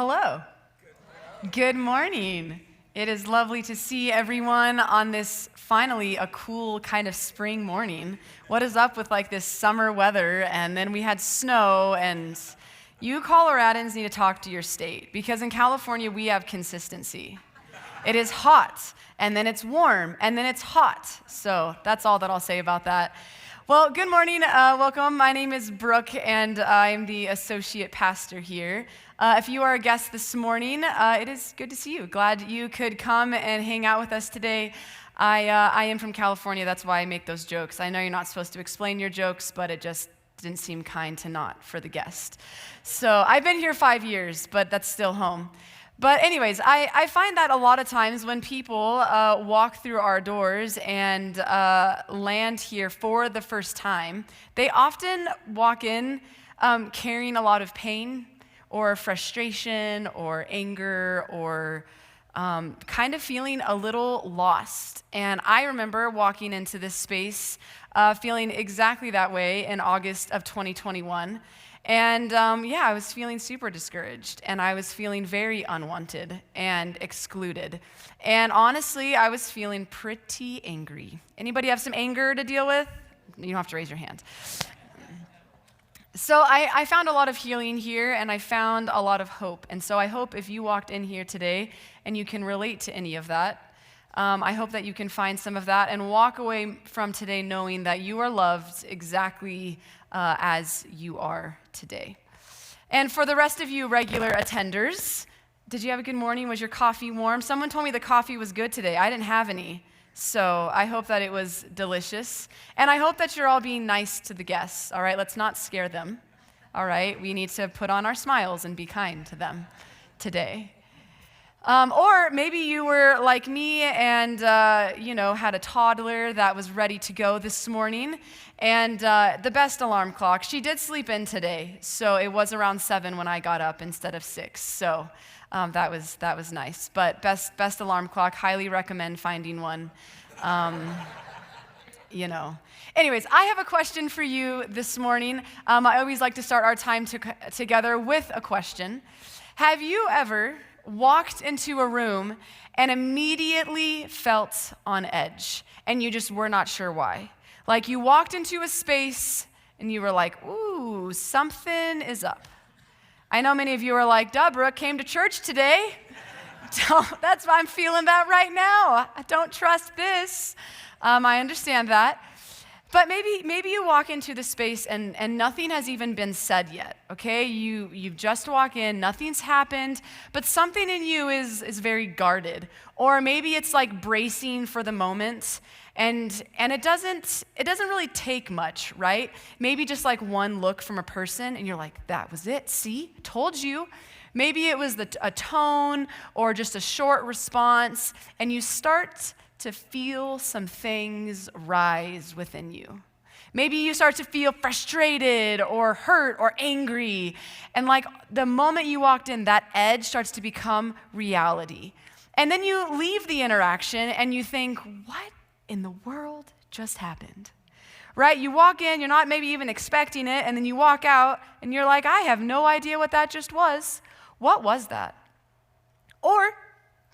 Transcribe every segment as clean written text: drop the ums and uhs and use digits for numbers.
Hello. Good morning. It is lovely to see everyone on this finally a cool kind of spring morning. What is up with like this summer weather, and then we had snow, and you Coloradans need to talk to your state, because in California we have consistency. It is hot, and then it's warm, and then it's hot. So that's all that I'll say about that. Well, good morning, welcome. My name is Brooke, and I'm the associate pastor here. If you are a guest this morning, it is good to see you. Glad you could come and hang out with us today. I am from California, that's why I make those jokes. I know you're not supposed to explain your jokes, but it just didn't seem kind to not for the guest. So I've been here 5 years, but that's still home. But anyways, I find that a lot of times when people walk through our doors and land here for the first time, they often walk in carrying a lot of pain or frustration or anger or kind of feeling a little lost. And I remember walking into this space feeling exactly that way in August of 2021. And I was feeling super discouraged, and I was feeling very unwanted and excluded. And honestly, I was feeling pretty angry. Anybody have some anger to deal with? You don't have to raise your hand. So I found a lot of healing here, and I found a lot of hope. And so I hope if you walked in here today and you can relate to any of that, I hope that you can find some of that and walk away from today knowing that you are loved exactly as you are today. And for the rest of you regular attenders, did you have a good morning? Was your coffee warm? Someone told me the coffee was good today. I didn't have any. So I hope that it was delicious. And I hope that you're all being nice to the guests, all right? Let's not scare them, all right? We need to put on our smiles and be kind to them today. Or maybe you were like me and, had a toddler that was ready to go this morning. And the best alarm clock, she did sleep in today. So it was around 7 when I got up instead of 6. So that was nice. But best alarm clock, highly recommend finding one. Anyways, I have a question for you this morning. I always like to start our time together with a question. Have you ever walked into a room and immediately felt on edge, and you just were not sure why? Like you walked into a space and you were like, ooh, something is up. I know many of you are like, Brooke came to church today. That's why I'm feeling that right now. I don't trust this. I understand that. But maybe you walk into the space and nothing has even been said yet, okay? You just walk in, nothing's happened, but something in you is very guarded. Or maybe it's like bracing for the moment, and it doesn't really take much, right? Maybe just like one look from a person, and you're like, that was it, see? Told you. Maybe it was a tone or just a short response, and you start to feel some things rise within you. Maybe you start to feel frustrated or hurt or angry. And like the moment you walked in, that edge starts to become reality. And then you leave the interaction and you think, what in the world just happened? Right? You walk in, you're not maybe even expecting it, and then you walk out and you're like, I have no idea what that just was. What was that? Or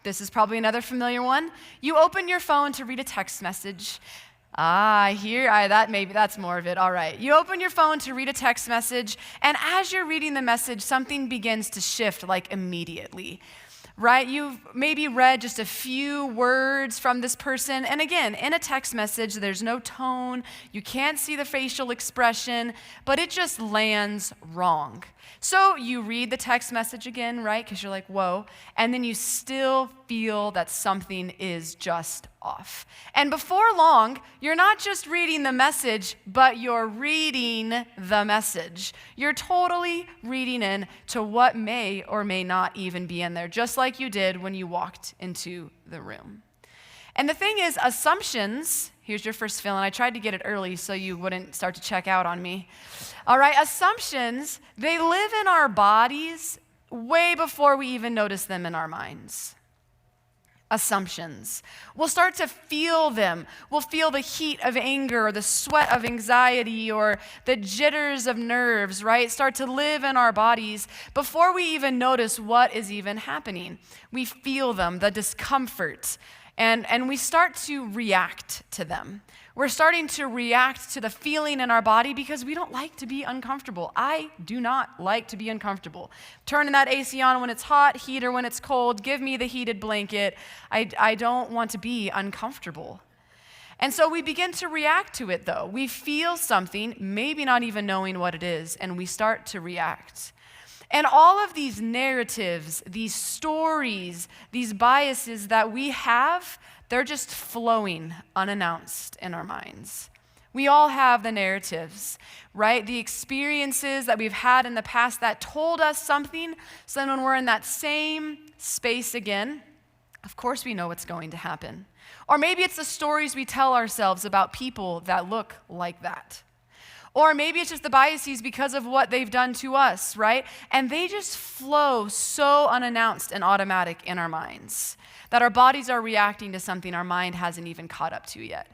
this is probably another familiar one. You open your phone to read a text message. That's more of it. All right. You open your phone to read a text message, and as you're reading the message, something begins to shift like immediately. Right? You've maybe read just a few words from this person. And again, in a text message, there's no tone. You can't see the facial expression, but it just lands wrong. So you read the text message again, right? Because you're like, whoa. And then you still feel that something is just off. And before long, you're not just reading the message, but you're reading the message. You're totally reading in to what may or may not even be in there, just like you did when you walked into the room. And the thing is, assumptions, here's your first fill, and I tried to get it early so you wouldn't start to check out on me. All right, assumptions, they live in our bodies way before we even notice them in our minds. assumptions. We'll start to feel them. We'll feel the heat of anger or the sweat of anxiety or the jitters of nerves, right? Start to live in our bodies before we even notice what is even happening. We feel them, the discomfort, and we start to react to them. We're starting to react to the feeling in our body because we don't like to be uncomfortable. I do not like to be uncomfortable. Turning that AC on when it's hot, heater when it's cold, give me the heated blanket. I don't want to be uncomfortable. And so we begin to react to it though. We feel something, maybe not even knowing what it is, and we start to react. And all of these narratives, these stories, these biases that we have, they're just flowing unannounced in our minds. We all have the narratives, right? The experiences that we've had in the past that told us something. So then when we're in that same space again, of course we know what's going to happen. Or maybe it's the stories we tell ourselves about people that look like that. Or maybe it's just the biases because of what they've done to us, right? And they just flow so unannounced and automatic in our minds that our bodies are reacting to something our mind hasn't even caught up to yet.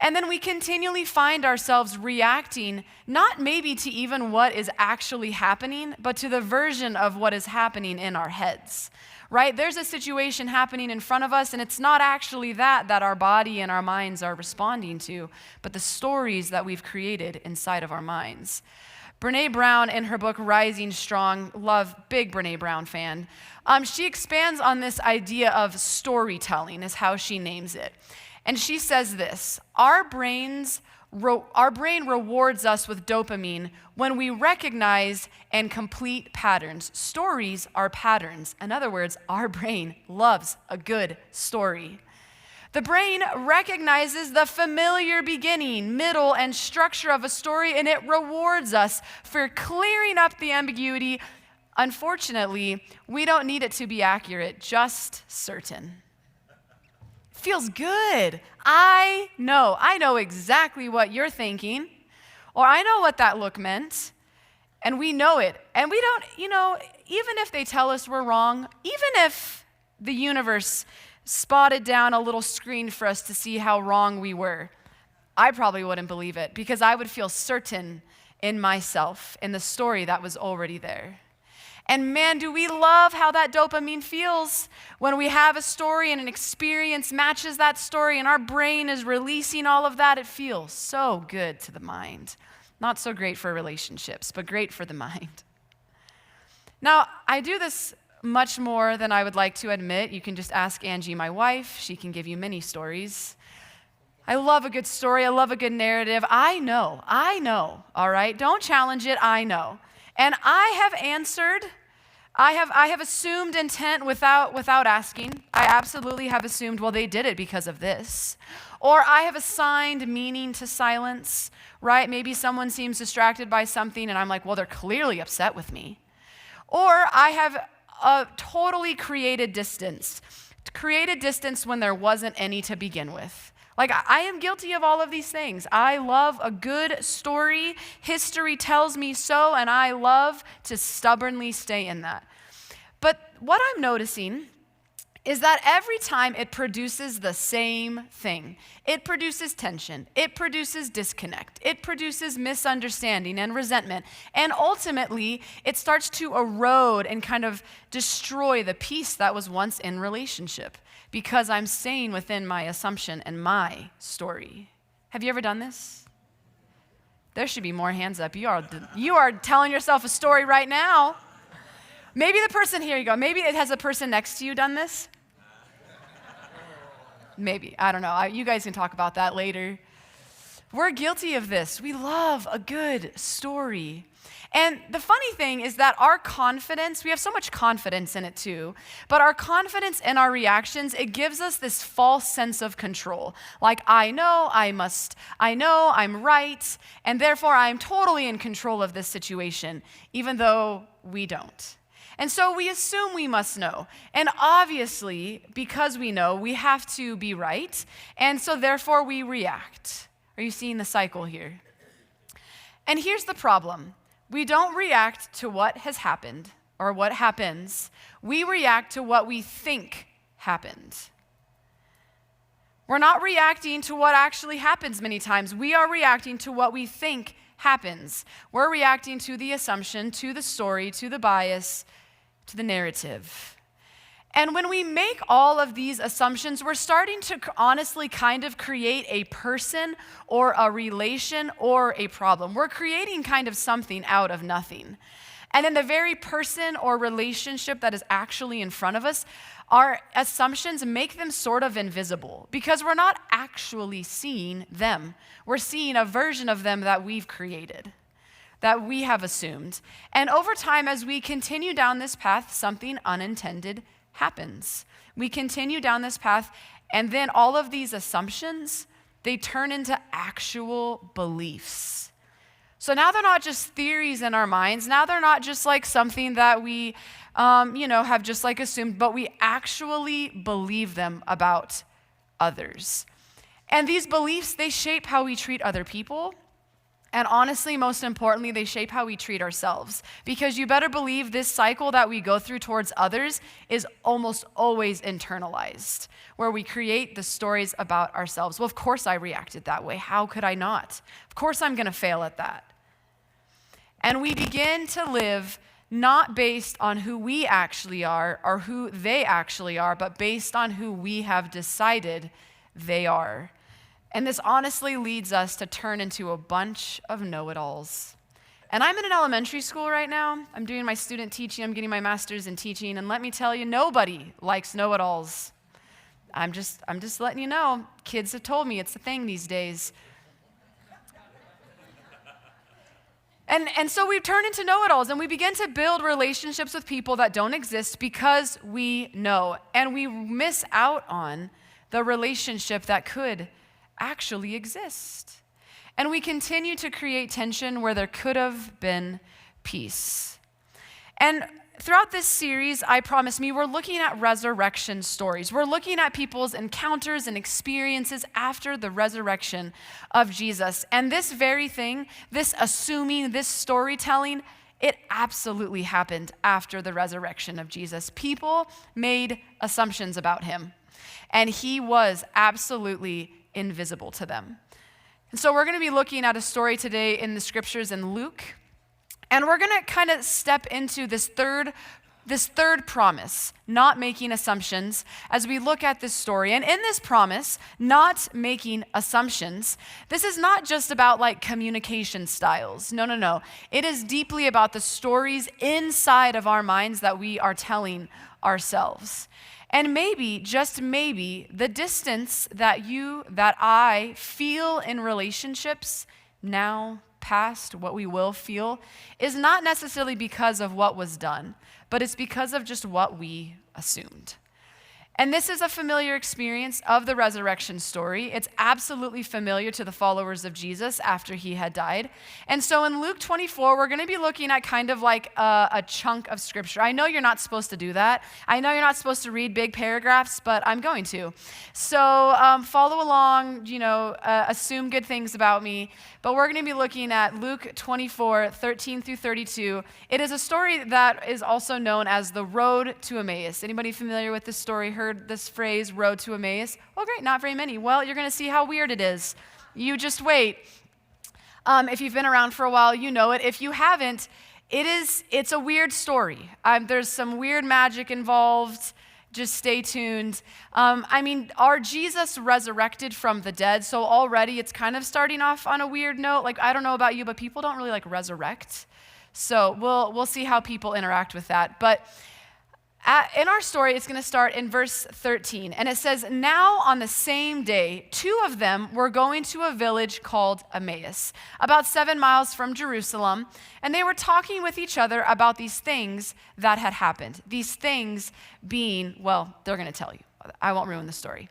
And then we continually find ourselves reacting, not maybe to even what is actually happening, but to the version of what is happening in our heads, right? There's a situation happening in front of us, and it's not actually that our body and our minds are responding to, but the stories that we've created inside of our minds. Brené Brown, in her book Rising Strong, big Brené Brown fan, she expands on this idea of storytelling, is how she names it. And she says this: our brain rewards us with dopamine when we recognize and complete patterns. Stories are patterns. In other words, our brain loves a good story. The brain recognizes the familiar beginning, middle, and structure of a story, and it rewards us for clearing up the ambiguity. Unfortunately, we don't need it to be accurate, just certain. Feels good. I know exactly what you're thinking, or I know what that look meant, and we know it. And we don't, even if they tell us we're wrong, even if the universe spotted down a little screen for us to see how wrong we were, I probably wouldn't believe it because I would feel certain in myself, in the story that was already there. And man, do we love how that dopamine feels when we have a story and an experience matches that story and our brain is releasing all of that. It feels so good to the mind. Not so great for relationships, but great for the mind. Now, I do this much more than I would like to admit. You can just ask Angie, my wife. She can give you many stories. I love a good story. I love a good narrative. I know, all right? Don't challenge it, I know. And I have answered. I have assumed intent without asking. I absolutely have assumed, well, they did it because of this. Or I have assigned meaning to silence, right? Maybe someone seems distracted by something and I'm like, well, they're clearly upset with me. Or I have totally created distance when there wasn't any to begin with. Like, I am guilty of all of these things. I love a good story. History tells me so, and I love to stubbornly stay in that. But what I'm noticing is that every time it produces the same thing. It produces tension. It produces disconnect. It produces misunderstanding and resentment. And ultimately, it starts to erode and kind of destroy the peace that was once in relationship because I'm staying within my assumption and my story. Have you ever done this? There should be more hands up. You are telling yourself a story right now. Maybe the person, here you go, maybe it has a person next to you done this. Maybe, I don't know. You guys can talk about that later. We're guilty of this. We love a good story. And the funny thing is that our confidence, we have so much confidence in it too, but our confidence in our reactions, it gives us this false sense of control. Like, I know I'm right, and therefore I'm totally in control of this situation, even though we don't. And so we assume we must know. And obviously, because we know, we have to be right. And so therefore we react. Are you seeing the cycle here? And here's the problem. We don't react to what has happened or what happens. We react to what we think happened. We're not reacting to what actually happens many times. We are reacting to what we think happens. We're reacting to the assumption, to the story, to the bias, to the narrative. And when we make all of these assumptions, we're starting to honestly kind of create a person or a relation or a problem. We're creating kind of something out of nothing. And then the very person or relationship that is actually in front of us, our assumptions make them sort of invisible because we're not actually seeing them. We're seeing a version of them that we've created, that we have assumed. And over time, as we continue down this path, something unintended happens. We continue down this path, and then all of these assumptions, they turn into actual beliefs. So now they're not just theories in our minds. Now they're not just like something that we, have just like assumed, but we actually believe them about others. And these beliefs, they shape how we treat other people. And honestly, most importantly, they shape how we treat ourselves. Because you better believe this cycle that we go through towards others is almost always internalized, where we create the stories about ourselves. Well, of course I reacted that way. How could I not? Of course I'm going to fail at that. And we begin to live not based on who we actually are or who they actually are, but based on who we have decided they are. And this honestly leads us to turn into a bunch of know-it-alls. And I'm in an elementary school right now. I'm doing my student teaching. I'm getting my master's in teaching. And let me tell you, nobody likes know-it-alls. I'm just letting you know. Kids have told me it's a thing these days. And so we turn into know-it-alls, and we begin to build relationships with people that don't exist because we know. And we miss out on the relationship that could actually exist. And we continue to create tension where there could have been peace. And throughout this series, I promise me, we're looking at resurrection stories. We're looking at people's encounters and experiences after the resurrection of Jesus. And this very thing, this assuming, this storytelling, it absolutely happened after the resurrection of Jesus. People made assumptions about him, and he was absolutely invisible to them. And so we're going to be looking at a story today in the scriptures in Luke, and we're going to kind of step into this third promise, not making assumptions, as we look at this story. And in this promise, not making assumptions, this is not just about like communication styles. No. It is deeply about the stories inside of our minds that we are telling ourselves. And maybe, just maybe, the distance that I feel in relationships now, past, what we will feel, is not necessarily because of what was done, but it's because of just what we assumed. And this is a familiar experience of the resurrection story. It's absolutely familiar to the followers of Jesus after he had died. And so in Luke 24, we're going to be looking at kind of like a chunk of scripture. I know you're not supposed to do that. I know you're not supposed to read big paragraphs, but I'm going to. So follow along, assume good things about me. But we're going to be looking at Luke 24, 13 through 32. It is a story that is also known as the Road to Emmaus. Anybody familiar with this story? Heard this phrase, Road to Emmaus? Oh, great, not very many. Well, you're going to see how weird it is. You just wait. If you've been around for a while, you know it. If you haven't, it's a weird story. There's some weird magic involved. Just stay tuned. Our Jesus resurrected from the dead, so already it's kind of starting off on a weird note. Like, I don't know about you, but people don't really like resurrect. So we'll see how people interact with that. But in our story, it's going to start in verse 13. And it says, "Now on the same day, two of them were going to a village called Emmaus, about 7 miles from Jerusalem. And they were talking with each other about these things that had happened." These things being, well, they're going to tell you. I won't ruin the story.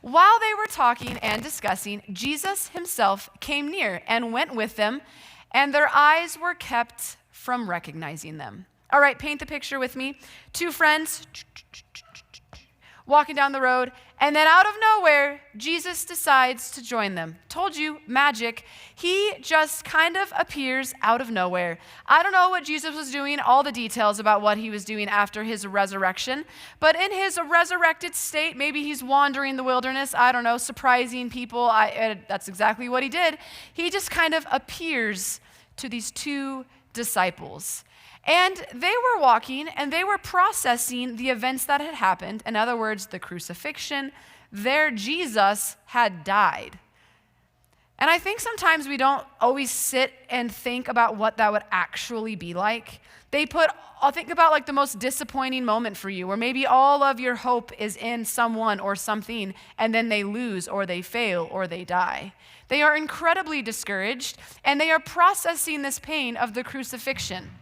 "While they were talking and discussing, Jesus himself came near and went with them, and their eyes were kept from recognizing them." All right, paint the picture with me. Two friends walking down the road, and then out of nowhere, Jesus decides to join them. Told you, magic. He just kind of appears out of nowhere. I don't know what Jesus was doing, all the details about what he was doing after his resurrection, but in his resurrected state, maybe he's wandering the wilderness, I don't know, surprising people. That's exactly what he did. He just kind of appears to these two disciples. And they were walking and they were processing the events that had happened. In other words, the crucifixion. Their Jesus had died. And I think sometimes we don't always sit and think about what that would actually be like. I'll think about like the most disappointing moment for you, where maybe all of your hope is in someone or something, and then they lose or they fail or they die. They are incredibly discouraged, and they are processing this pain of the crucifixion.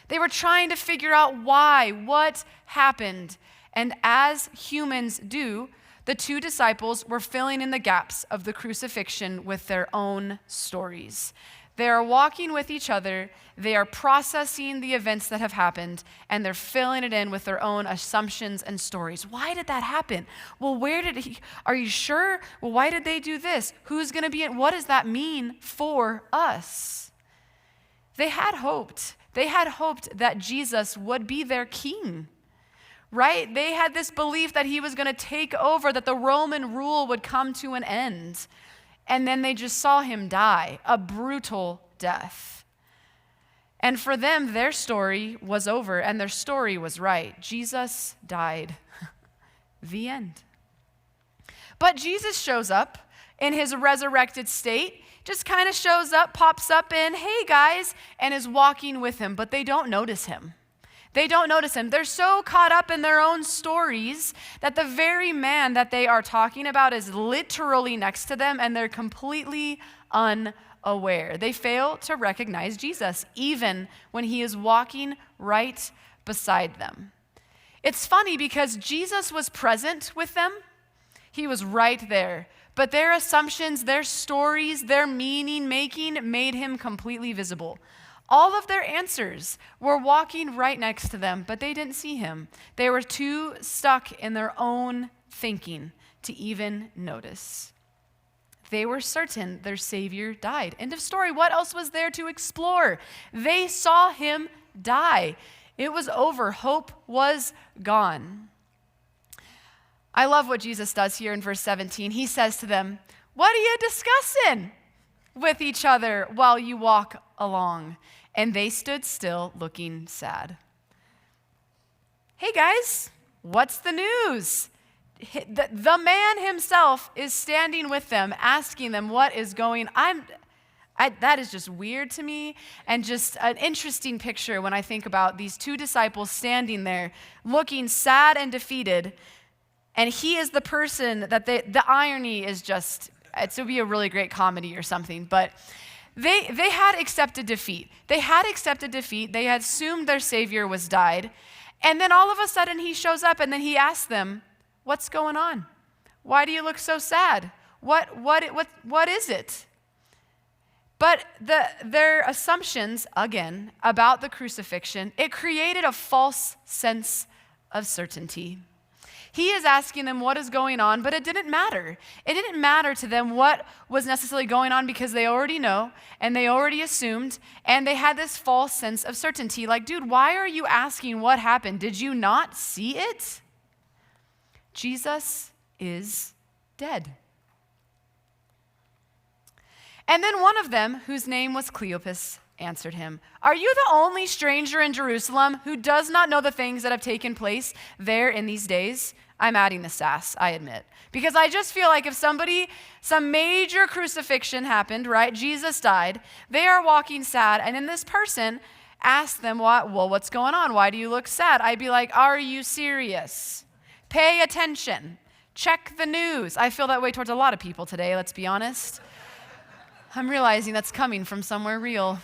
They were trying to figure out why, what happened. And as humans do, the two disciples were filling in the gaps of the crucifixion with their own stories. They are walking with each other, they are processing the events that have happened, and they're filling it in with their own assumptions and stories. Why did that happen? Well, are you sure? Well, why did they do this? Who's going to be in? What does that mean for us? They had hoped. They had hoped that Jesus would be their king, right? They had this belief that he was going to take over, that the Roman rule would come to an end. And then they just saw him die, a brutal death. And for them, their story was over and their story was right. Jesus died. The end. But Jesus shows up in his resurrected state, just kind of shows up, pops up in, hey guys, and is walking with him, but they don't notice him. They don't notice him. They're so caught up in their own stories that the very man that they are talking about is literally next to them, and they're completely unaware. They fail to recognize Jesus, even when he is walking right beside them. It's funny because Jesus was present with them. He was right there. But their assumptions, their stories, their meaning making made him completely visible. All of their answers were walking right next to them, but they didn't see him. They were too stuck in their own thinking to even notice. They were certain their Savior died. End of story. What else was there to explore? They saw him die. It was over. Hope was gone. I love what Jesus does here in verse 17. He says to them, "What are you discussing with each other while you walk along?" And they stood still, looking sad. Hey guys, what's the news? The man himself is standing with them, asking them what is going on. That is just weird to me, and just an interesting picture when I think about these two disciples standing there, looking sad and defeated. And he is the person that the irony is just, it would be a really great comedy or something, but they had accepted defeat. They had accepted defeat. They had assumed their Savior was died. And then all of a sudden he shows up and then he asks them, "What's going on? Why do you look so sad? What is it?" But their assumptions, again, about the crucifixion, it created a false sense of certainty. He is asking them what is going on, but it didn't matter. It didn't matter to them what was necessarily going on because they already know and they already assumed, and they had this false sense of certainty. Like, dude, why are you asking what happened? Did you not see it? Jesus is dead. And then one of them, whose name was Cleopas, answered him, "Are you the only stranger in Jerusalem who does not know the things that have taken place there in these days?" I'm adding the sass, I admit. Because I just feel like if some major crucifixion happened, right? Jesus died, they are walking sad, and then this person asked them, what's going on? Why do you look sad? I'd be like, are you serious? Pay attention. Check the news. I feel that way towards a lot of people today, let's be honest. I'm realizing that's coming from somewhere real.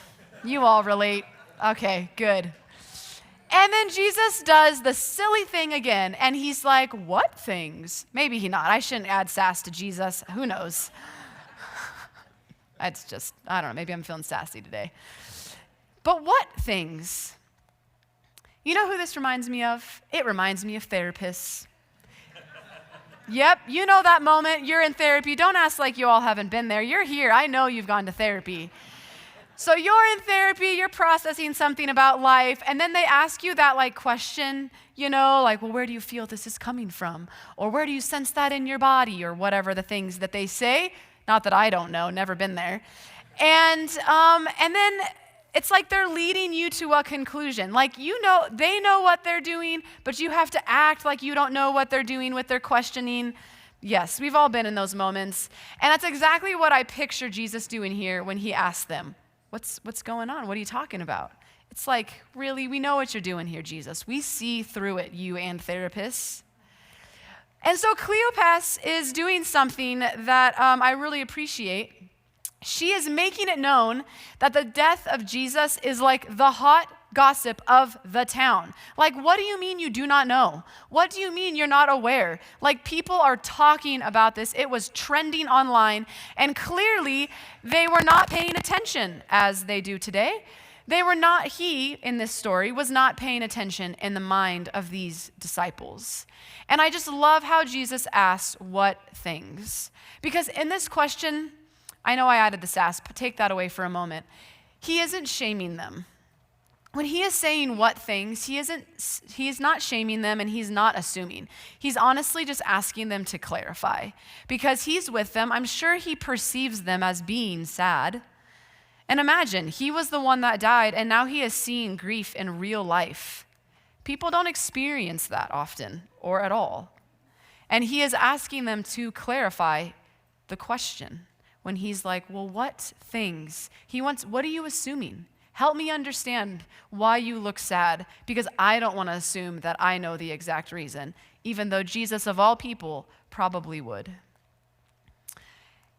You all relate. Okay, good. And then Jesus does the silly thing again, and he's like, what things? Maybe he not. I shouldn't add sass to Jesus. Who knows? It's just, I don't know, maybe I'm feeling sassy today. But what things? You know who this reminds me of? It reminds me of therapists. Yep, you know that moment. You're in therapy. Don't ask like you all haven't been there. You're here. I know you've gone to therapy. So you're in therapy, you're processing something about life, and then they ask you that like question, like, well, where do you feel this is coming from? Or where do you sense that in your body? Or whatever the things that they say. Not that I don't know, never been there. And then it's like they're leading you to a conclusion. Like, they know what they're doing, but you have to act like you don't know what they're doing with their questioning. Yes, we've all been in those moments. And that's exactly what I picture Jesus doing here when he asked them, what's going on? What are you talking about? It's like, really, we know what you're doing here, Jesus. We see through it, you and therapists. And so Cleopas is doing something that I really appreciate. She is making it known that the death of Jesus is like the hot gossip of the town. Like, what do you mean you do not know? What do you mean you're not aware? Like, people are talking about this. It was trending online, and clearly they were not paying attention as they do today. He, in this story, was not paying attention in the mind of these disciples. And I just love how Jesus asks what things. Because in this question, I know I added the sass, but take that away for a moment. He isn't shaming them. When he is saying what things, he is not shaming them and he's not assuming. He's honestly just asking them to clarify. Because he's with them, I'm sure he perceives them as being sad. And imagine, he was the one that died and now he is seeing grief in real life. People don't experience that often or at all. And he is asking them to clarify the question. When he's like, well, what things? What are you assuming? Help me understand why you look sad, because I don't want to assume that I know the exact reason, even though Jesus of all people probably would.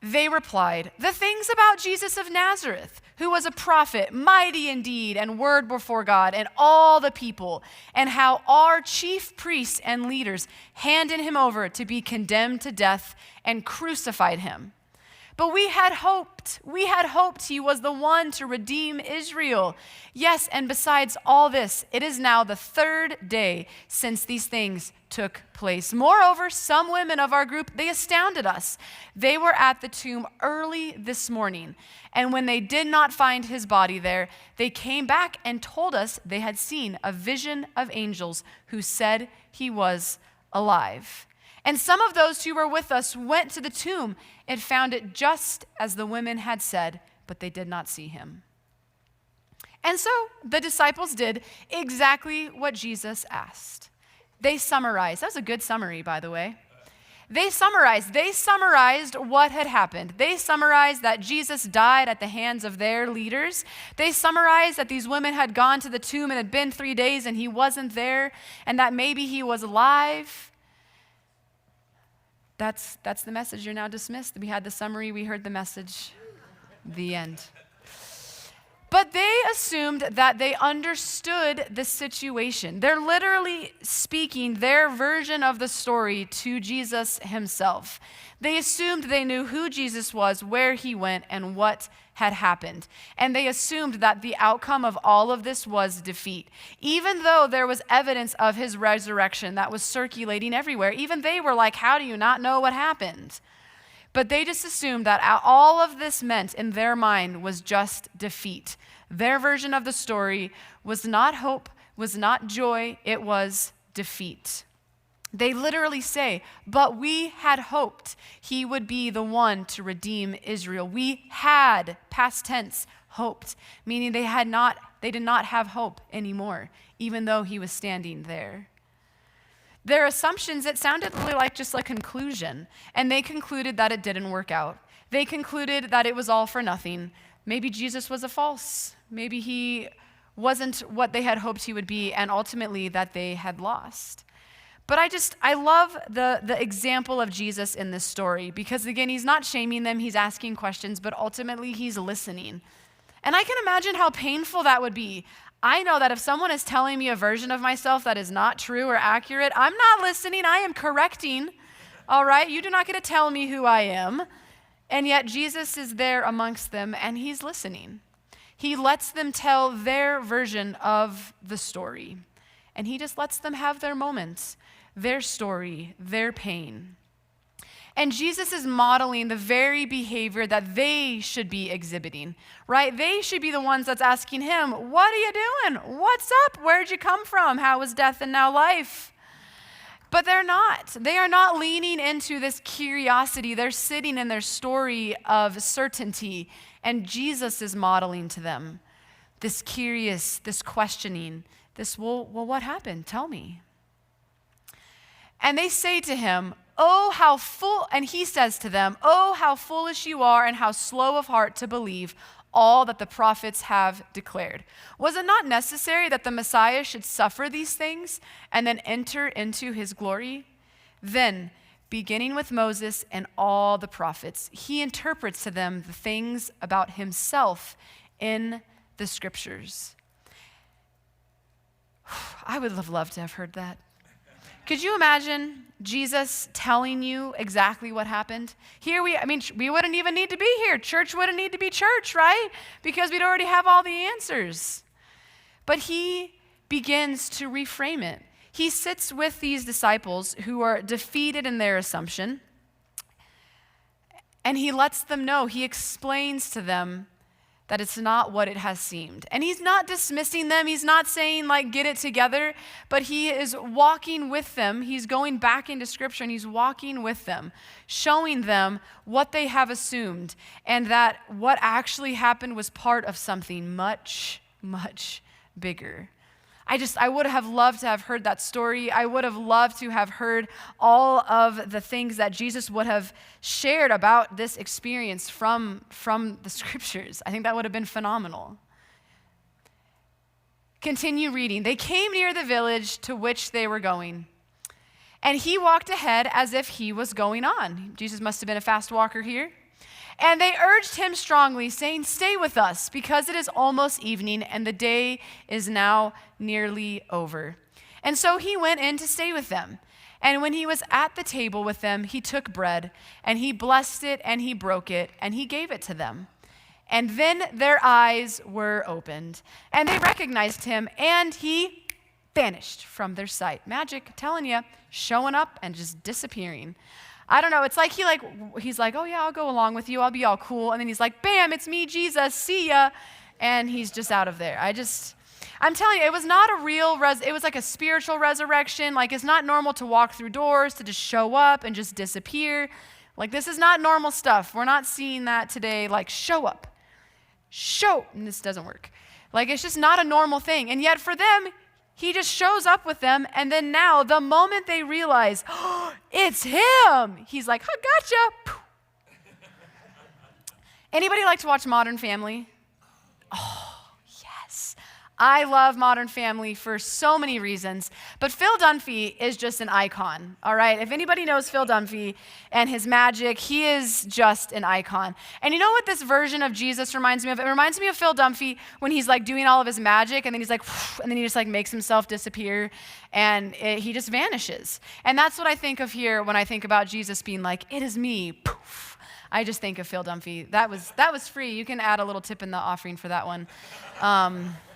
They replied, the things about Jesus of Nazareth, who was a prophet, mighty in deed and word before God and all the people, and how our chief priests and leaders handed him over to be condemned to death and crucified him. But we had hoped he was the one to redeem Israel. Yes, and besides all this, it is now the third day since these things took place. Moreover, some women of our group, they astounded us. They were at the tomb early this morning, and when they did not find his body there, they came back and told us they had seen a vision of angels who said he was alive. And some of those who were with us went to the tomb and found it just as the women had said, but they did not see him. And so the disciples did exactly what Jesus asked. They summarized. That was a good summary, by the way. They summarized what had happened. They summarized that Jesus died at the hands of their leaders. They summarized that these women had gone to the tomb and it had been 3 days and he wasn't there, and that maybe he was alive. That's the message. You're now dismissed. We had the summary. We heard the message. The end. But they assumed that they understood the situation. They're literally speaking their version of the story to Jesus himself. They assumed they knew who Jesus was, where he went, and what had happened. And they assumed that the outcome of all of this was defeat. Even though there was evidence of his resurrection that was circulating everywhere, even they were like, how do you not know what happened? But they just assumed that all of this meant in their mind was just defeat. Their version of the story was not hope, was not joy, it was defeat. They literally say, but we had hoped he would be the one to redeem Israel. We had, past tense, hoped, meaning they did not have hope anymore, even though he was standing there. Their assumptions, it sounded really like just a conclusion, and they concluded that it didn't work out. They concluded that it was all for nothing. Maybe Jesus was a false. Maybe he wasn't what they had hoped he would be, and ultimately that they had lost. But I love the example of Jesus in this story, because again, he's not shaming them, he's asking questions, but ultimately he's listening. And I can imagine how painful that would be. I know that if someone is telling me a version of myself that is not true or accurate, I'm not listening, I am correcting. All right, you do not get to tell me who I am. And yet Jesus is there amongst them and he's listening. He lets them tell their version of the story. And he just lets them have their moments, their story, their pain. And Jesus is modeling the very behavior that they should be exhibiting, right? They should be the ones that's asking him, what are you doing? What's up? Where'd you come from? How was death and now life? But they're not. They are not leaning into this curiosity. They're sitting in their story of certainty. And Jesus is modeling to them this curious, this questioning, this, well, what happened? Tell me. And they say to him, and he says to them, oh, how foolish you are and how slow of heart to believe all that the prophets have declared. Was it not necessary that the Messiah should suffer these things and then enter into his glory? Then, beginning with Moses and all the prophets, he interprets to them the things about himself in the scriptures. I would have loved to have heard that. Could you imagine Jesus telling you exactly what happened? We wouldn't even need to be here. Church wouldn't need to be church, right? Because we'd already have all the answers. But he begins to reframe it. He sits with these disciples who are defeated in their assumption, and he lets them know, he explains to them that it's not what it has seemed. And he's not dismissing them. He's not saying, get it together, but he is walking with them. He's going back into Scripture, and he's walking with them, showing them what they have assumed, and that what actually happened was part of something much, much bigger. I would have loved to have heard that story. I would have loved to have heard all of the things that Jesus would have shared about this experience from the scriptures. I think that would have been phenomenal. Continue reading. They came near the village to which they were going, and he walked ahead as if he was going on. Jesus must have been a fast walker here. And they urged him strongly, saying, stay with us, because it is almost evening, and the day is now nearly over. And so he went in to stay with them. And when he was at the table with them, he took bread, and he blessed it, and he broke it, and he gave it to them. And then their eyes were opened, and they recognized him, and he vanished from their sight. Magic, telling you, showing up and just disappearing. I don't know, it's like he's like, oh yeah, I'll go along with you, I'll be all cool. And then he's like, bam, it's me, Jesus, see ya. And he's just out of there. I'm telling you, it was not a real, it was like a spiritual resurrection. It's not normal to walk through doors, to just show up and just disappear. This is not normal stuff. We're not seeing that today, show up. And this doesn't work. It's just not a normal thing. And yet for them, he just shows up with them, and then now, the moment they realize, oh, it's him, he's like, I gotcha. Anybody like to watch Modern Family? Oh, yes. I love Modern Family for so many reasons, but Phil Dunphy is just an icon, all right? If anybody knows Phil Dunphy and his magic, he is just an icon. And you know what this version of Jesus reminds me of? It reminds me of Phil Dunphy when he's doing all of his magic, and then he's and then he just makes himself disappear, and he just vanishes. And that's what I think of here when I think about Jesus being it is me, poof. I just think of Phil Dunphy. That was free. You can add a little tip in the offering for that one.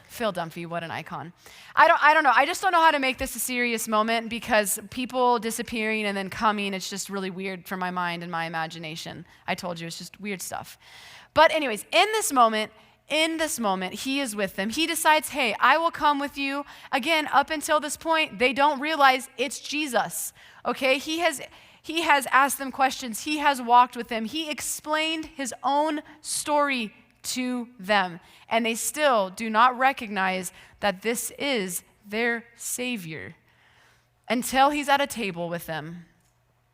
Phil Dunphy, what an icon. I don't know. I just don't know how to make this a serious moment, because people disappearing and then coming, it's just really weird for my mind and my imagination. I told you, it's just weird stuff. But anyways, in this moment, he is with them. He decides, hey, I will come with you. Again, up until this point, they don't realize it's Jesus, okay? He has asked them questions. He has walked with them. He explained his own story to them, and they still do not recognize that this is their Savior until he's at a table with them.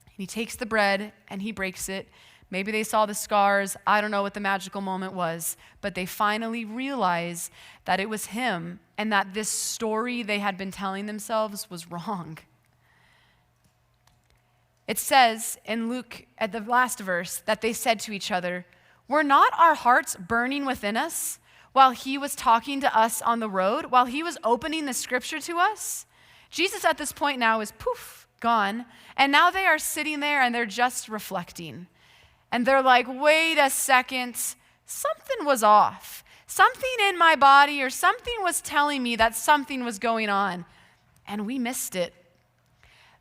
He takes the bread and he breaks it. Maybe they saw the scars. I don't know what the magical moment was, but they finally realize that it was him, and that this story they had been telling themselves was wrong. It says in Luke, at the last verse, that they said to each other, were not our hearts burning within us while he was talking to us on the road, while he was opening the scripture to us? Jesus at this point now is poof, gone. And now they are sitting there and they're just reflecting. And they're like, wait a second, something was off. Something in my body or something was telling me that something was going on. And we missed it.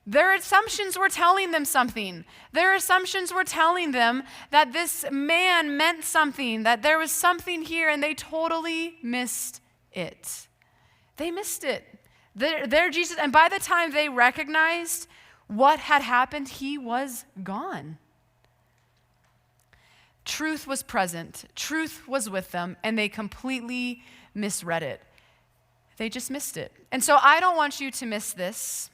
Their assumptions were telling them something. Their assumptions were telling them that this man meant something, that there was something here, and they totally missed it. They missed it. Their Jesus, and by the time they recognized what had happened, he was gone. Truth was present. Truth was with them, and they completely misread it. They just missed it. And so I don't want you to miss this.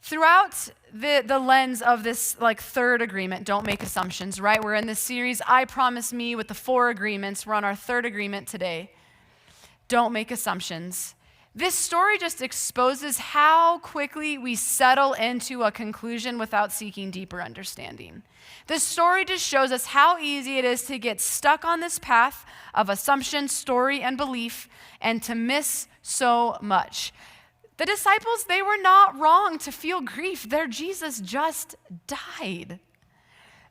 Throughout the lens of this third agreement, don't make assumptions, right? We're in this series, I Promise Me, with the 4 agreements. We're on our 3rd agreement today. Don't make assumptions. This story just exposes how quickly we settle into a conclusion without seeking deeper understanding. This story just shows us how easy it is to get stuck on this path of assumption, story, and belief, and to miss so much. The disciples, they were not wrong to feel grief. Their Jesus just died.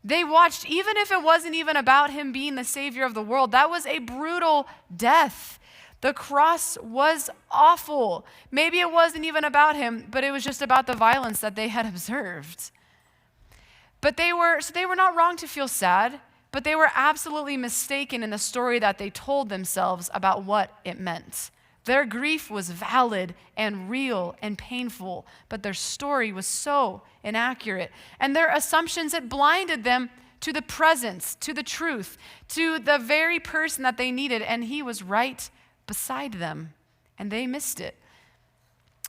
They watched, even if it wasn't even about him being the Savior of the world, that was a brutal death. The cross was awful. Maybe it wasn't even about him, but it was just about the violence that they had observed. But they were not wrong to feel sad, but they were absolutely mistaken in the story that they told themselves about what it meant. Their grief was valid and real and painful, but their story was so inaccurate. And their assumptions, it blinded them to the presence, to the truth, to the very person that they needed, and he was right beside them, and they missed it.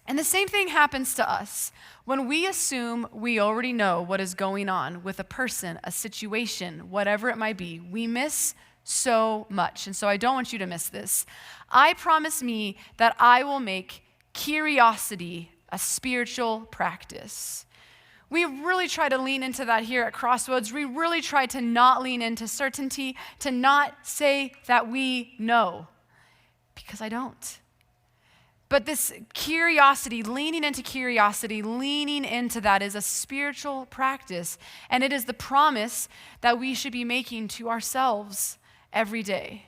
And the same thing happens to us when we assume we already know what is going on with a person, a situation, whatever it might be. We miss so much. And so I don't want you to miss this. I promise me that I will make curiosity a spiritual practice. We really try to lean into that here at Crossroads. We really try to not lean into certainty, to not say that we know, because I don't. But this curiosity, leaning into that is a spiritual practice. And it is the promise that we should be making to ourselves every day.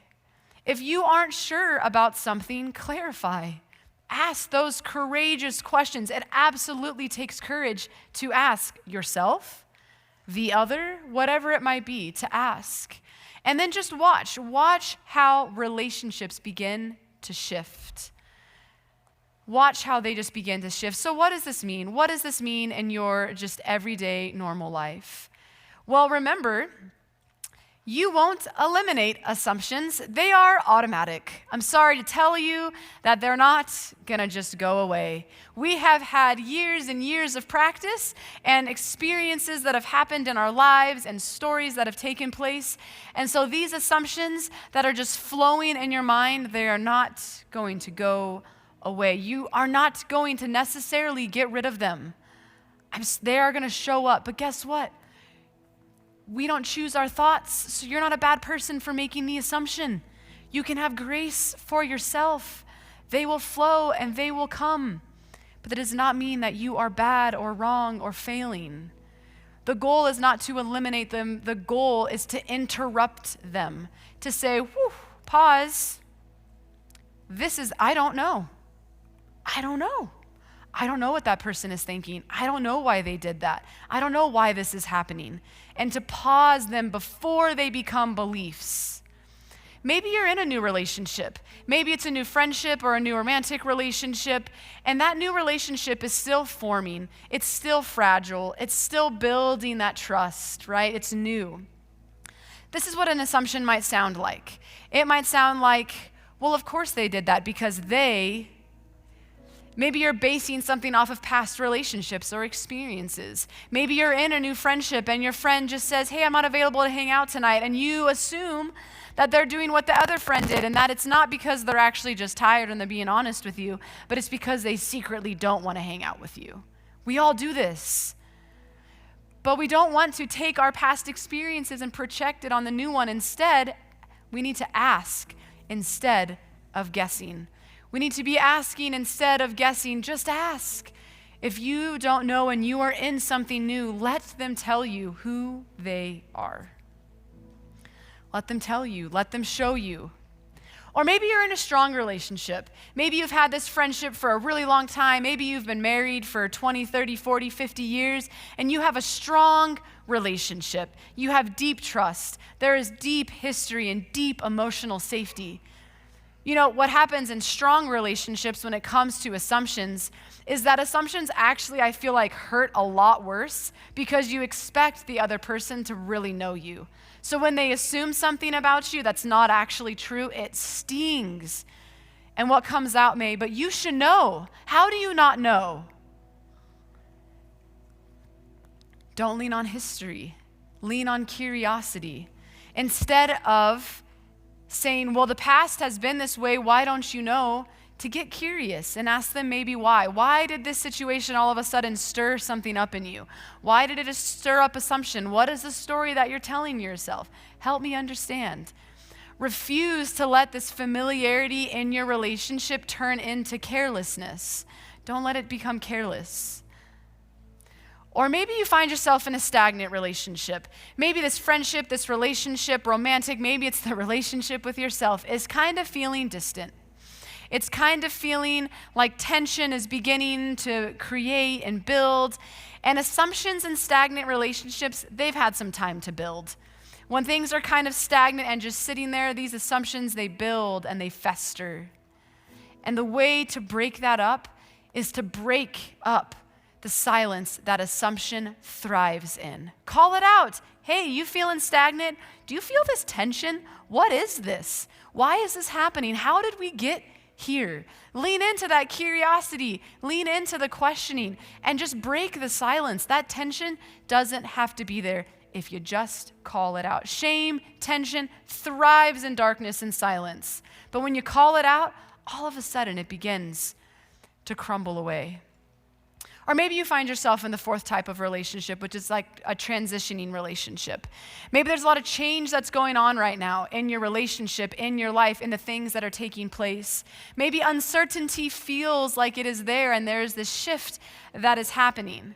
If you aren't sure about something, clarify. Ask those courageous questions. It absolutely takes courage to ask yourself, the other, whatever it might be, to ask. And then just watch. Watch how relationships begin to shift. Watch how they just begin to shift. So what does this mean? What does this mean in your just everyday normal life? Well, remember, you won't eliminate assumptions. They are automatic. I'm sorry to tell you that they're not gonna just go away. We have had years and years of practice and experiences that have happened in our lives and stories that have taken place. And so these assumptions that are just flowing in your mind, they are not going to go away. You are not going to necessarily get rid of them. They are gonna show up, but guess what? We don't choose our thoughts, so you're not a bad person for making the assumption. You can have grace for yourself. They will flow and they will come. But that does not mean that you are bad or wrong or failing. The goal is not to eliminate them. The goal is to interrupt them, to say, whew, pause. I don't know. I don't know. I don't know what that person is thinking. I don't know why they did that. I don't know why this is happening. And to pause them before they become beliefs. Maybe you're in a new relationship. Maybe it's a new friendship or a new romantic relationship, and that new relationship is still forming. It's still fragile. It's still building that trust, right? It's new. This is what an assumption might sound like. It might sound like, well, of course they did that because maybe you're basing something off of past relationships or experiences. Maybe you're in a new friendship and your friend just says, hey, I'm not available to hang out tonight. And you assume that they're doing what the other friend did and that it's not because they're actually just tired and they're being honest with you, but it's because they secretly don't want to hang out with you. We all do this. But we don't want to take our past experiences and project it on the new one. Instead, we need to ask instead of guessing. We need to be asking instead of guessing. Just ask. If you don't know and you are in something new, let them tell you who they are. Let them tell you. Let them show you. Or maybe you're in a strong relationship. Maybe you've had this friendship for a really long time. Maybe you've been married for 20, 30, 40, 50 years, and you have a strong relationship. You have deep trust. There is deep history and deep emotional safety. You know, what happens in strong relationships when it comes to assumptions is that assumptions actually, I feel like, hurt a lot worse because you expect the other person to really know you. So when they assume something about you that's not actually true, it stings. And what comes out may, but you should know. How do you not know? Don't lean on history. Lean on curiosity. Instead of saying, well, the past has been this way, why don't you know? To get curious and ask them maybe why. Why did this situation all of a sudden stir something up in you? Why did it stir up assumption? What is the story that you're telling yourself? Help me understand. Refuse to let this familiarity in your relationship turn into carelessness. Don't let it become careless. Or maybe you find yourself in a stagnant relationship. Maybe this friendship, this relationship, romantic, maybe it's the relationship with yourself, is kind of feeling distant. It's kind of feeling like tension is beginning to create and build. And assumptions in stagnant relationships, they've had some time to build. When things are kind of stagnant and just sitting there, these assumptions, they build and they fester. And the way to break that up is to break up the silence that assumption thrives in. Call it out. Hey, you feeling stagnant? Do you feel this tension? What is this? Why is this happening? How did we get here? Lean into that curiosity, lean into the questioning, and just break the silence. That tension doesn't have to be there if you just call it out. Shame, tension thrives in darkness and silence. But when you call it out, all of a sudden it begins to crumble away. Or maybe you find yourself in the fourth type of relationship, which is like a transitioning relationship. Maybe there's a lot of change that's going on right now in your relationship, in your life, in the things that are taking place. Maybe uncertainty feels like it is there and there's this shift that is happening.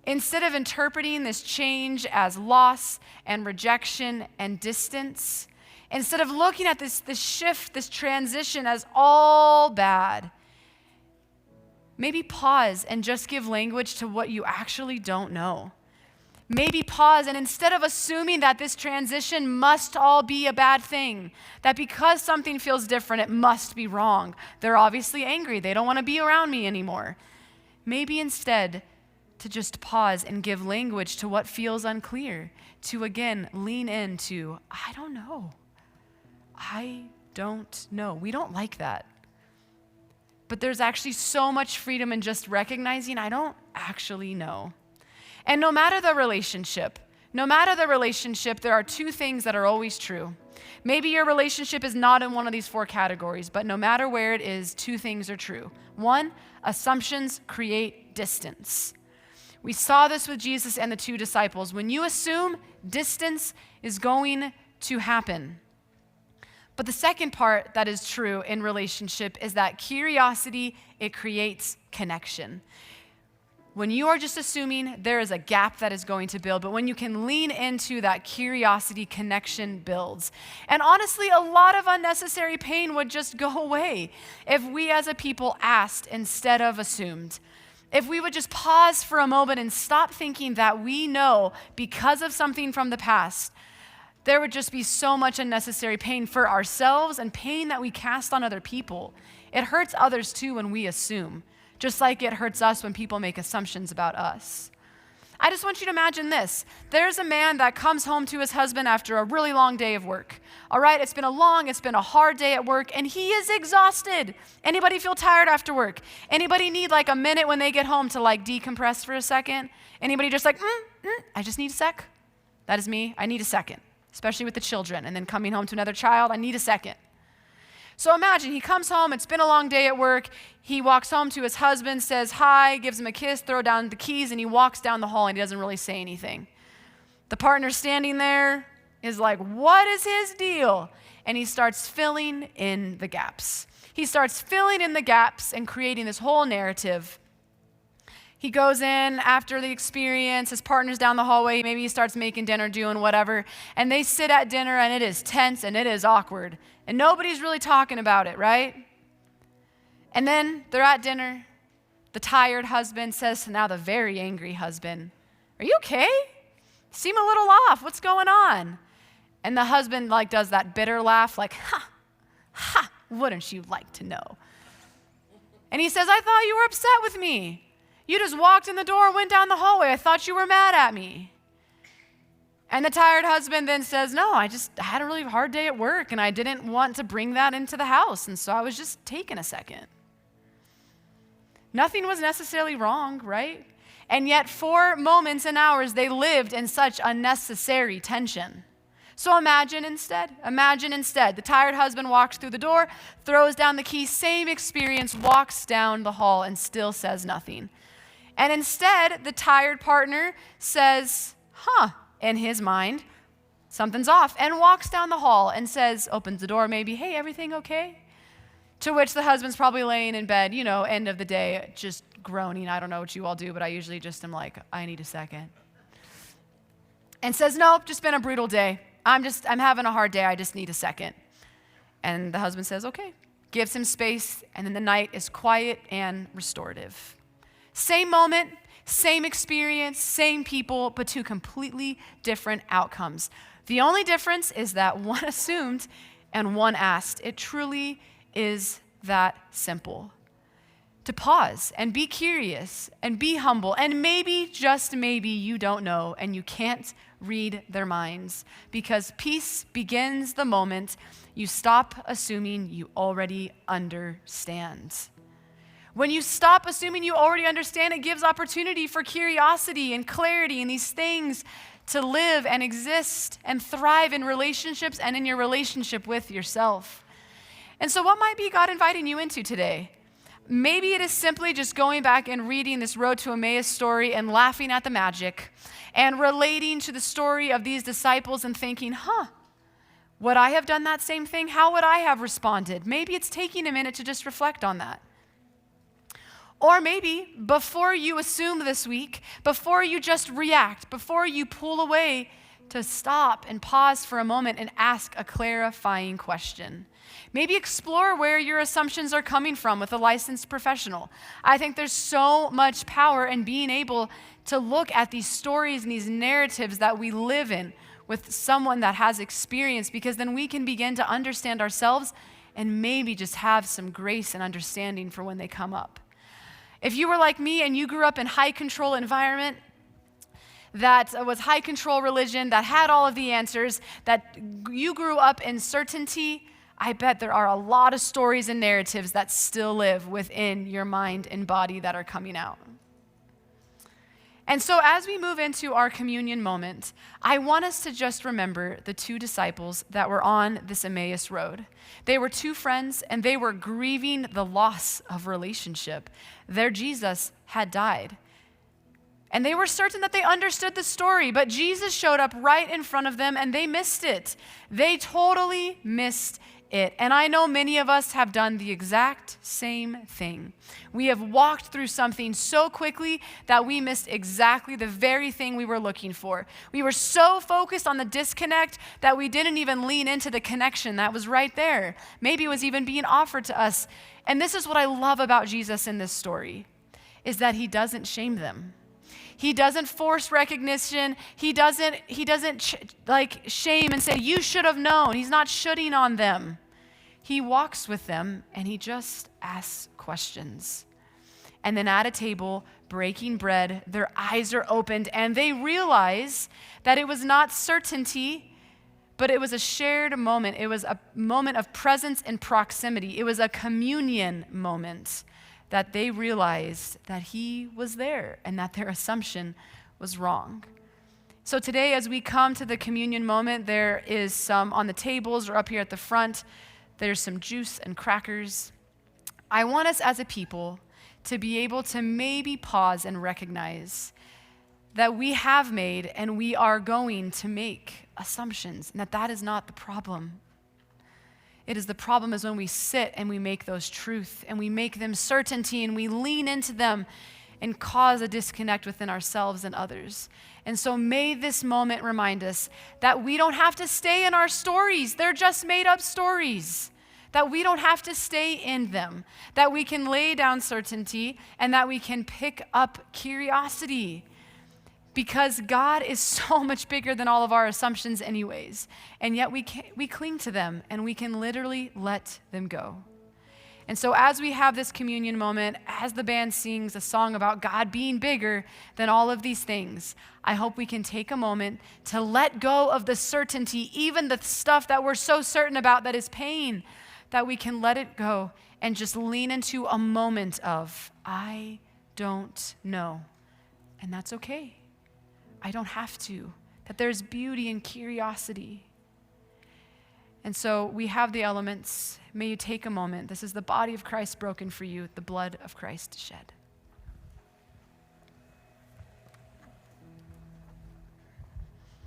Instead of interpreting this change as loss and rejection and distance, instead of looking at this shift, this transition as all bad, maybe pause and just give language to what you actually don't know. Maybe pause and instead of assuming that this transition must all be a bad thing, that because something feels different, it must be wrong. They're obviously angry. They don't want to be around me anymore. Maybe instead to just pause and give language to what feels unclear, to again lean into, I don't know. I don't know. We don't like that. But there's actually so much freedom in just recognizing I don't actually know. And no matter the relationship, there are two things that are always true. Maybe your relationship is not in one of these four categories, but no matter where it is, two things are true. One, assumptions create distance. We saw this with Jesus and the two disciples. When you assume, distance is going to happen. But the second part that is true in relationship is that curiosity, it creates connection. When you are just assuming, there is a gap that is going to build, but when you can lean into that curiosity, connection builds. And honestly, a lot of unnecessary pain would just go away if we as a people asked instead of assumed. If we would just pause for a moment and stop thinking that we know because of something from the past, there would just be so much unnecessary pain for ourselves and pain that we cast on other people. It hurts others too when we assume, just like it hurts us when people make assumptions about us. I just want you to imagine this. There's a man that comes home to his husband after a really long day of work. All right, it's been a hard day at work, and he is exhausted. Anybody feel tired after work? Anybody need like a minute when they get home to like decompress for a second? Anybody just like, I just need a sec? That is me. I need a second. Especially with the children, and then coming home to another child, I need a second. So imagine he comes home, it's been a long day at work, he walks home to his husband, says hi, gives him a kiss, throw down the keys, and he walks down the hall and he doesn't really say anything. The partner standing there is like, what is his deal? And he starts filling in the gaps. He starts filling in the gaps and creating this whole narrative. He goes in after the experience, his partner's down the hallway, maybe he starts making dinner, doing whatever, and they sit at dinner and it is tense and it is awkward, and nobody's really talking about it, right? And then they're at dinner. The tired husband says to now the very angry husband, "Are you okay? Seem a little off. What's going on?" And the husband does that bitter laugh, ha, wouldn't you like to know? And he says, "I thought you were upset with me. You just walked in the door and went down the hallway. I thought you were mad at me." And the tired husband then says, "No, I had a really hard day at work and I didn't want to bring that into the house. And so I was just taking a second." Nothing was necessarily wrong, right? And yet for moments and hours, they lived in such unnecessary tension. So imagine instead, the tired husband walks through the door, throws down the key, same experience, walks down the hall and still says nothing. And instead, the tired partner says, in his mind, something's off, and walks down the hall and says, opens the door maybe, "Hey, everything okay?" To which the husband's probably laying in bed, end of the day, just groaning. I don't know what you all do, but I usually just am like, "I need a second." And says, "Nope, just been a brutal day. I'm having a hard day. I just need a second." And the husband says, "Okay," gives him space, and then the night is quiet and restorative. Same moment, same experience, same people, but two completely different outcomes. The only difference is that one assumed and one asked. It truly is that simple. To pause and be curious and be humble, and maybe, just maybe, you don't know and you can't read their minds, because peace begins the moment you stop assuming you already understand. When you stop assuming you already understand, it gives opportunity for curiosity and clarity in these things to live and exist and thrive in relationships and in your relationship with yourself. And so what might be God inviting you into today? Maybe it is simply just going back and reading this Road to Emmaus story and laughing at the magic and relating to the story of these disciples and thinking, would I have done that same thing? How would I have responded? Maybe it's taking a minute to just reflect on that. Or maybe before you assume this week, before you just react, before you pull away, to stop and pause for a moment and ask a clarifying question. Maybe explore where your assumptions are coming from with a licensed professional. I think there's so much power in being able to look at these stories and these narratives that we live in with someone that has experience, because then we can begin to understand ourselves and maybe just have some grace and understanding for when they come up. If you were like me and you grew up in high control environment, that was high control religion, that had all of the answers, that you grew up in certainty, I bet there are a lot of stories and narratives that still live within your mind and body that are coming out. And so as we move into our communion moment, I want us to just remember the two disciples that were on this Emmaus road. They were two friends, and they were grieving the loss of relationship. Their Jesus had died. And they were certain that they understood the story, but Jesus showed up right in front of them and they missed it. They totally missed it. And I know many of us have done the exact same thing. We have walked through something so quickly that we missed exactly the very thing we were looking for. We were so focused on the disconnect that we didn't even lean into the connection that was right there. Maybe it was even being offered to us. And this is what I love about Jesus in this story, is that he doesn't shame them. He doesn't force recognition. He doesn't shame and say, "You should have known." He's not shooting on them. He walks with them and he just asks questions. And then at a table, breaking bread, their eyes are opened and they realize that it was not certainty, but it was a shared moment. It was a moment of presence and proximity. It was a communion moment, that they realized that he was there and that their assumption was wrong. So today, as we come to the communion moment, there is some on the tables or up here at the front. There's some juice and crackers. I want us as a people to be able to maybe pause and recognize that we have made and we are going to make assumptions, and that is not the problem. It is the problem is when we sit and we make those truth and we make them certainty and we lean into them and cause a disconnect within ourselves and others. And so may this moment remind us that we don't have to stay in our stories. They're just made up stories. That we don't have to stay in them. That we can lay down certainty and that we can pick up curiosity. Because God is so much bigger than all of our assumptions anyways. And yet we cling to them and we can literally let them go. And so as we have this communion moment, as the band sings a song about God being bigger than all of these things, I hope we can take a moment to let go of the certainty, even the stuff that we're so certain about that is pain, that we can let it go and just lean into a moment of, I don't know. And that's okay. I don't have to. That there's beauty and curiosity. And so we have the elements. May you take a moment. This is the body of Christ broken for you, the blood of Christ shed.